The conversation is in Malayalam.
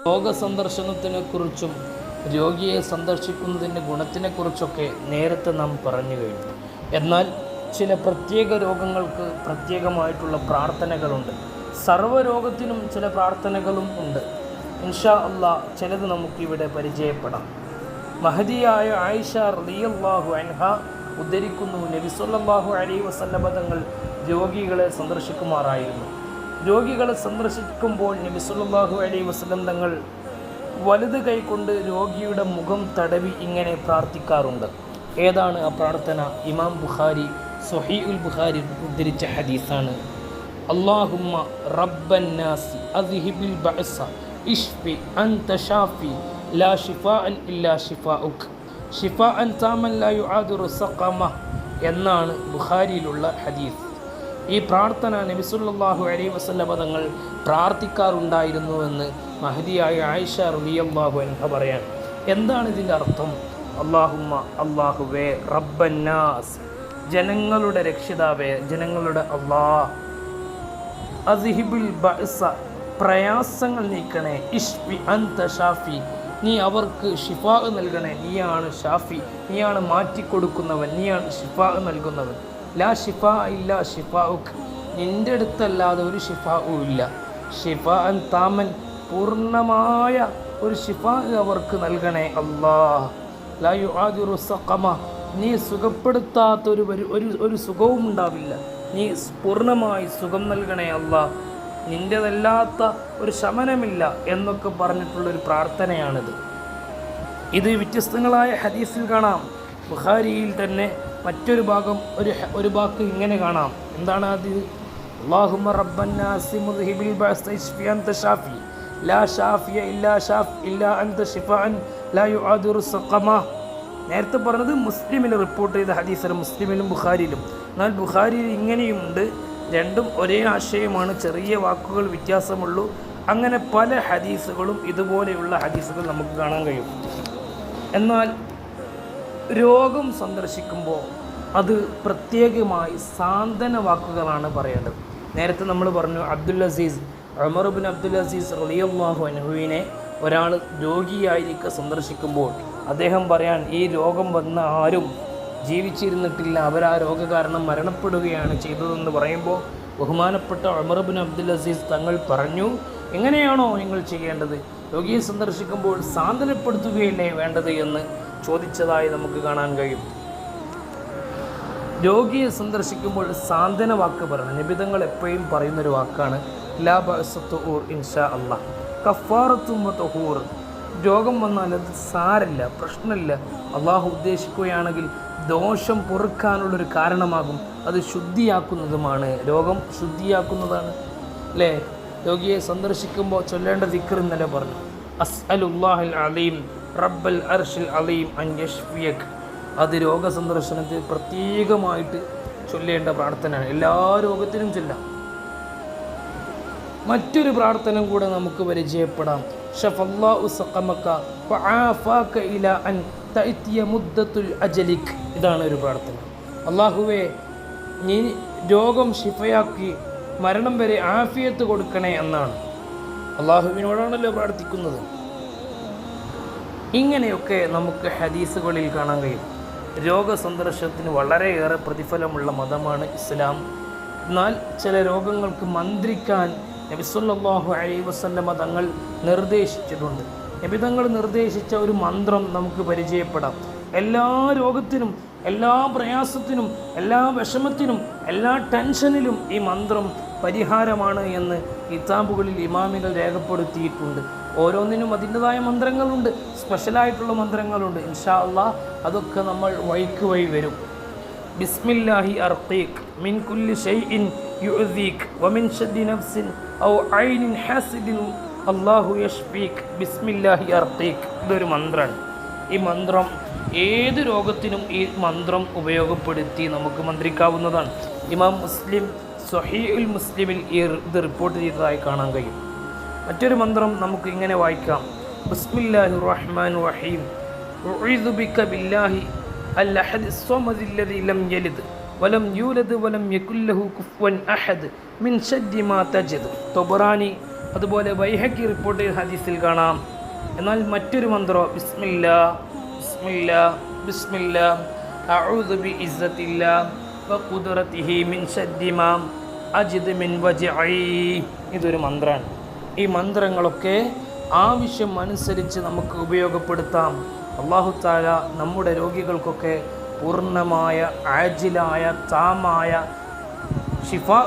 രോഗസന്ദർശനത്തിനെക്കുറിച്ചും രോഗിയെ സന്ദർശിക്കുന്നതിൻ്റെ ഗുണത്തിനെക്കുറിച്ചൊക്കെ നേരത്തെ നാം പറഞ്ഞു കഴിഞ്ഞു. എന്നാൽ ചില പ്രത്യേക രോഗങ്ങൾക്ക് പ്രത്യേകമായിട്ടുള്ള പ്രാർത്ഥനകളുണ്ട്. സർവ്വരോഗത്തിനും ചില പ്രാർത്ഥനകളും ഉണ്ട്. ഇൻഷാ അല്ലാഹ് ചിലത് നമുക്കിവിടെ പരിചയപ്പെടാം. മഹദിയായ ആയിഷ റളിയല്ലാഹു അൻഹ ഉദ്ധരിക്കുന്നു, നബി സല്ലല്ലാഹു അലൈഹി വസല്ലം തങ്ങൾ രോഗികളെ സന്ദർശിക്കുമാറായിരുന്നു. രോഗികളെ സന്ദർശിക്കുമ്പോൾ നബി സല്ലല്ലാഹു അലൈഹി വസല്ലം തങ്ങൾ വലത് കൈകൊണ്ട് രോഗിയുടെ മുഖം തടവി ഇങ്ങനെ പ്രാർത്ഥിക്കാറുണ്ട്. ഏതാണ് ആ പ്രാർത്ഥന? ഇമാം ബുഖാരി സ്വഹീഹുൽ ബുഖാരി ഉദ്ധരിച്ച ഹദീസാണ്. അല്ലാഹുമ്മ റബ്ബൻ നാസി അദ്ഹിബിൽ ബഅസ ഇശ്ഫി അൻത ഷാഫി ലാ ശിഫാഅൻ ഇല്ലാ ശിഫാഉക് ശിഫാഅൻ താമൻ ലാ യുആദിറു സഖമ എന്നാണ് ബുഖാരിയിലുള്ള ഹദീസ്. ഈ പ്രാർത്ഥന നബി സല്ലല്ലാഹു അലൈഹി വസല്ലം തങ്ങൾ പ്രാർത്ഥിക്കാറുണ്ടായിരുന്നുവെന്ന് മഹദിയായ ആയിഷ റളിയല്ലാഹു അൻഹ പറയാൻ. എന്താണ് ഇതിൻ്റെ അർത്ഥം? അല്ലാഹുമ്മ, അല്ലാഹുവേ, റബ്ബന്നാസ്, ജനങ്ങളുടെ രക്ഷിതാവേ, ജനങ്ങളുടെ അല്ലാഹ്, അസ്ഹിബുൽ ബഅസ, പ്രയാസങ്ങൾ നീക്കണേ, ഇശ്ഫി അൻത ഷാഫി, നീ അവർക്ക് ഷിഫാ നൽകണേ, നീയാണ് ഷാഫി, നീയാണ് മാറ്റിക്കൊടുക്കുന്നവൻ, നീയാണ് ഷിഫാ നൽകുന്നവൻ. ലാ ഷിഫാ ഇല്ലാ ഷിഫാഉക്, നിൻ്റെ അടുത്തല്ലാതെ ഒരു ഷിഫാഉം ഇല്ല. ഷിഫാ അൻ താമൻ, പൂർണ്ണമായ ഒരു ഷിഫാ അവർക്ക് നൽകണേ അല്ലാഹ്. ലാ യുആദിറു സഖമ, നീ സുഖപ്പെടുത്താത്തൊരു ഒരു സുഖവും ഉണ്ടാവില്ല, നീ പൂർണ്ണമായി സുഖം നൽകണേ അല്ലാഹ്, നിൻ്റെതല്ലാത്ത ഒരു ശമനമില്ല എന്നൊക്കെ പറഞ്ഞിട്ടുള്ളൊരു പ്രാർത്ഥനയാണിത്. ഇത് വ്യത്യസ്തങ്ങളായ ഹദീസിൽ കാണാം. ബുഖാരിയിൽ തന്നെ മറ്റൊരു ഭാഗം ഒരു വാക്ക് ഇങ്ങനെ കാണാം. എന്താണ് അത്? അല്ലാഹുമ്മ റബ്ബന്നാസി മുദ്ഹിബിൽ ബഅസ് ഇശ്ഫി അൻത ഷാഫി ലാ ഷാഫിയ ഇല്ലാ അൻത ശിഫാഅൻ ലാ യുആദിറു സഖമ. നേരത്തെ പറഞ്ഞത് മുസ്ലിമിൽ റിപ്പോർട്ട് ചെയ്ത ഹദീസാണ്, മുസ്ലിമിലും ബുഖാരിയിലും. എന്നാൽ ബുഖാരിയിൽ ഇങ്ങനെയുമുണ്ട്. രണ്ടും ഒരേ ആശയമാണ്, ചെറിയ വാക്കുകൾ വ്യത്യാസമുള്ളൂ. അങ്ങനെ പല ഹദീസുകളും ഇതുപോലെയുള്ള ഹദീസുകൾ നമുക്ക് കാണാൻ കഴിയും. എന്നാൽ രോഗം സന്ദർശിക്കുമ്പോൾ അത് പ്രത്യേകമായി സാന്ത്വന വാക്കുകളാണ് പറയേണ്ടത്. നേരത്തെ നമ്മൾ പറഞ്ഞു, ഉമർ ഇബ്നു അബ്ദുൽ അസീസ് റളിയല്ലാഹു അൻഹുവിനെ ഒരാൾ രോഗിയായിരിക്കെ സന്ദർശിക്കുമ്പോൾ അദ്ദേഹം പറയാൻ, ഈ രോഗം വന്ന ആരും ജീവിച്ചിരുന്നിട്ടില്ല, അവരാ രോഗ കാരണം മരണപ്പെടുകയാണ് ചെയ്തതെന്ന് പറയുമ്പോൾ ബഹുമാനപ്പെട്ട ഉമർ ഇബ്നു അബ്ദുൽ അസീസ് തങ്ങൾ പറഞ്ഞു, എങ്ങനെയാണോ നിങ്ങൾ ചെയ്യേണ്ടത്? രോഗിയെ സന്ദർശിക്കുമ്പോൾ സാന്ത്വനപ്പെടുത്തുകയല്ലേ വേണ്ടത് എന്ന് ചോദിച്ചതായി നമുക്ക് കാണാൻ കഴിയും. രോഗിയെ സന്ദർശിക്കുമ്പോൾ സാന്ത്വന വാക്ക് പറയണം. നബിതങ്ങൾ എപ്പോഴും പറയുന്നൊരു വാക്കാണ് ലാ ബഅസ തുഊർ ഇൻഷാ അല്ലാഹ് കഫാറത്തും വതുഹൂർ. രോഗം വന്നാൽ അത് സാരമില്ല, പ്രശ്നമില്ല, അള്ളാഹു ഉദ്ദേശിക്കുകയാണെങ്കിൽ ദോഷം പൊറുക്കാനുള്ളൊരു കാരണമാകും, അത് ശുദ്ധിയാക്കുന്നതുമാണ്. രോഗം ശുദ്ധിയാക്കുന്നതാണ് അല്ലേ? രോഗിയെ സന്ദർശിക്കുമ്പോൾ ചൊല്ലേണ്ട ദിക്ർ ഇന്നലെ പറഞ്ഞു, അസ്അലുല്ലാഹിൽ അലീം റബ്ബൽ അർഷിൽ അലീം അൻ യശ്ഫിയക്. അത് രോഗസന്ദർശനത്തിൽ പ്രത്യേകമായിട്ട് ചൊല്ലേണ്ട പ്രാർത്ഥനയാണ്. എല്ലാ രോഗത്തിനും ചൊല്ലാം. മറ്റൊരു പ്രാർത്ഥന കൂടെ നമുക്ക് പരിചയപ്പെടാം. ഷഫല്ലാഹു സഖമക വആഫാക ഇലാ അൻ തഅതിയ മുദ്ദത്തുൽ അജലിക്. ഇതാണ് ഒരു പ്രാർത്ഥന. അല്ലാഹുവേ, നീ രോഗം ശിഫയാക്കി മരണം വരെ ആഫിയത്ത് കൊടുക്കണേ എന്നാണ്. അല്ലാഹുവിനോടാണല്ലോ പ്രാർത്ഥിക്കുന്നത്. ഇങ്ങനെയൊക്കെ നമുക്ക് ഹദീസുകളിൽ കാണാൻ കഴിയും. രോഗസന്ദർശനത്തിന് വളരെയേറെ പ്രതിഫലമുള്ള മതമാണ് ഇസ്ലാം. എന്നാൽ ചില രോഗങ്ങൾക്ക് മന്ത്രിക്കാൻ നബി സല്ലല്ലാഹു അലൈഹി വസല്ലം തങ്ങൾ നിർദ്ദേശിച്ചിട്ടുണ്ട്. നബി തങ്ങൾ നിർദ്ദേശിച്ച ഒരു മന്ത്രം നമുക്ക് പരിചയപ്പെടാം. എല്ലാ രോഗത്തിനും, എല്ലാ പ്രയാസത്തിനും, എല്ലാ വിഷമത്തിനും, എല്ലാ ടെൻഷനിലും ഈ മന്ത്രം പരിഹാരമാണ് എന്ന് കിതാബുകളിൽ ഇമാമികൾ രേഖപ്പെടുത്തിയിട്ടുണ്ട്. ഓരോന്നിനും അതിൻ്റെതായ മന്ത്രങ്ങളുണ്ട്, സ്പെഷ്യലായിട്ടുള്ള മന്ത്രങ്ങളുണ്ട്. ഇൻഷാ അല്ലാഹ് അതൊക്കെ നമ്മൾ വഴിക്ക് വഴി വരും. ബിസ്മില്ലാഹി അർഖീക് മിൻ കുല്ലി ഷൈഇൻ യുഅ്ദീക് വമിൻ ശദ്ദി നഫ്സിൻ ഔ ഐനിൻ ഹാസിദിൻ അല്ലാഹു യശ്ഫീക് ബിസ്മില്ലാഹി അർഖീക്. ഇതൊരു മന്ത്രമാണ്. ഈ മന്ത്രം ഏത് രോഗത്തിനും ഈ മന്ത്രം ഉപയോഗപ്പെടുത്തി നമുക്ക് മന്ത്രിക്കാവുന്നതാണ്. ഇമാം മുസ്ലിം സ്വഹീഹുൽ മുസ്ലിമിൽ ഇത് റിപ്പോർട്ട് ചെയ്തതായി കാണാൻ കഴിയും. മറ്റൊരു മന്ത്രം നമുക്ക് ഇങ്ങനെ വായിക്കാം. ബിസ്മില്ലാഹിർ റഹ്മാനിർ റഹീം ഉഊദു ബിക ബില്ലാഹി അൽ അഹദ് സ്വമദ് അല്ലദീ ലം യലിദ് വലം യൂലദ് വലം യകുൽ ലഹു കുഫുവൻ അഹദ് മിൻ ശദ്ദി മാ തജിദ്. തൊബറാനി അതുപോലെ ബൈഹഖി റിപ്പോർട്ട് ചെയ്ത ഹദീസിൽ കാണാം. എന്നാൽ മറ്റൊരു മന്ത്രം ബിസ്മില്ലാ ബിസ്മില്ലാ ബിസ്മില്ലാ അഊദു ബിഇസ്സത്തില്ലാ വഖുദ്റതിഹി മിൻ ശർരി മാ അജിദ് മിൻ വജ്ഇ. ഇതൊരു മന്ത്രമാണ്. ഈ മന്ത്രങ്ങളൊക്കെ ആവശ്യം അനുസരിച്ച് നമുക്ക് ഉപയോഗപ്പെടുത്താം. അല്ലാഹു തആല നമ്മുടെ രോഗികൾക്കൊക്കെ പൂർണ്ണമായ ആജിലായ താമായ ശിഫാ